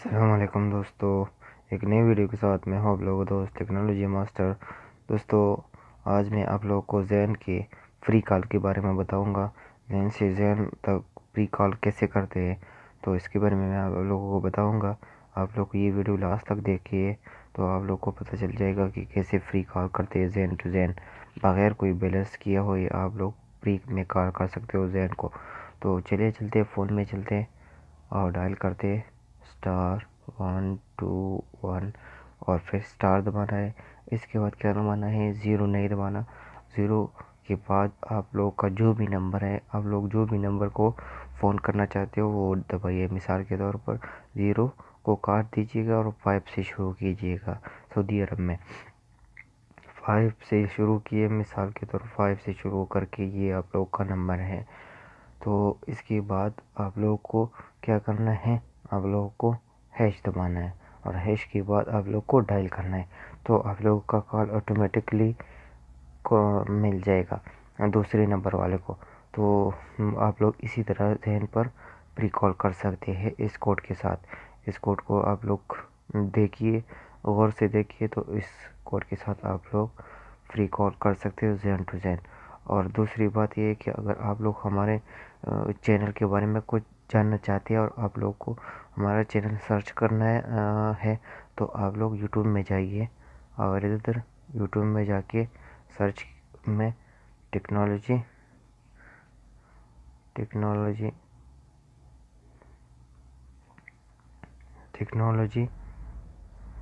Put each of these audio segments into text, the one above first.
السلام علیکم دوستو، ایک نئی ویڈیو کے ساتھ میں ہوں آپ لوگوں دوست ٹیکنالوجی ماسٹر۔ دوستو، آج میں آپ لوگوں کو زین کے فری کال کے بارے میں بتاؤں گا۔ زین سے زین تک فری کال کیسے کرتے ہیں تو اس کے بارے میں آپ لوگوں کو بتاؤں گا۔ آپ لوگ یہ ویڈیو لاسٹ تک دیکھیے تو آپ لوگ کو پتہ چل جائے گا کہ کیسے فری کال کرتے ہیں زین ٹو زین، بغیر کوئی بیلنس کیا ہوئے آپ لوگ فری میں کال کر سکتے ہو زین کو۔ تو چلیے چلتے فون میں چلتے اور ڈائل کرتے *121 اور پھر * دبانا ہے۔ اس کے بعد کیا دبانا ہے؟ 0 نہیں دبانا۔ 0 کے بعد آپ لوگ کا جو بھی نمبر ہے، آپ لوگ جو بھی نمبر کو فون کرنا چاہتے ہو وہ دبائیے۔ مثال کے طور پر 0 کو کاٹ دیجیے گا اور 5 سے شروع کیجیے گا۔ سعودی عرب میں 5 سے شروع کیے، مثال کے طور 5 سے شروع کر کے یہ آپ لوگ کا نمبر ہے۔ تو اس کے بعد آپ لوگ کو کیا کرنا ہے؟ آپ لوگوں کو ہیش دبانا ہے اور ہیش کے بعد آپ لوگ کو ڈائل کرنا ہے، تو آپ لوگوں کا کال آٹومیٹکلی مل جائے گا دوسرے نمبر والے کو۔ تو آپ لوگ اسی طرح زین پر پری کال کر سکتے ہیں اس کوڈ کے ساتھ۔ اس کوڈ کو آپ لوگ دیکھیے، غور سے دیکھیے، تو اس کوڈ کے ساتھ آپ لوگ فری کال کر سکتے ہو زین ٹو زین۔ اور دوسری بات یہ ہے کہ اگر آپ لوگ ہمارے چینل کے بارے میں کچھ جاننا چاہتے ہیں اور آپ لوگ کو ہمارا چینل سرچ کرنا ہے تو آپ لوگ یوٹیوب میں جائیے اور ادھر یوٹیوب میں جا کے سرچ میں ٹیکنالوجی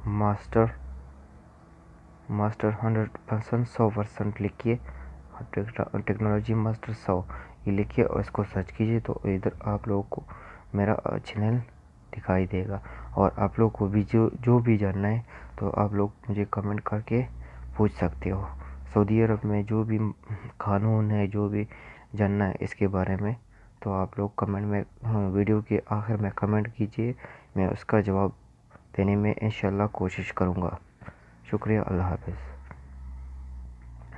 ماسٹر 100% 100% لکھیے، ٹیکنالوجی ماسٹر 100 یہ لکھیے اور اس کو سرچ کیجیے تو ادھر آپ لوگوں کو میرا چینل دکھائی دے گا۔ اور آپ لوگ کو بھی جو بھی جاننا ہے تو آپ لوگ مجھے کمنٹ کر کے پوچھ سکتے ہو۔ سعودی عرب میں جو بھی قانون ہے، جو بھی جاننا ہے اس کے بارے میں، تو آپ لوگ کمنٹ میں ویڈیو کے آخر میں کمنٹ کیجیے، میں اس کا جواب دینے میں انشاءاللہ کوشش کروں گا۔ شکریہ، اللہ حافظ۔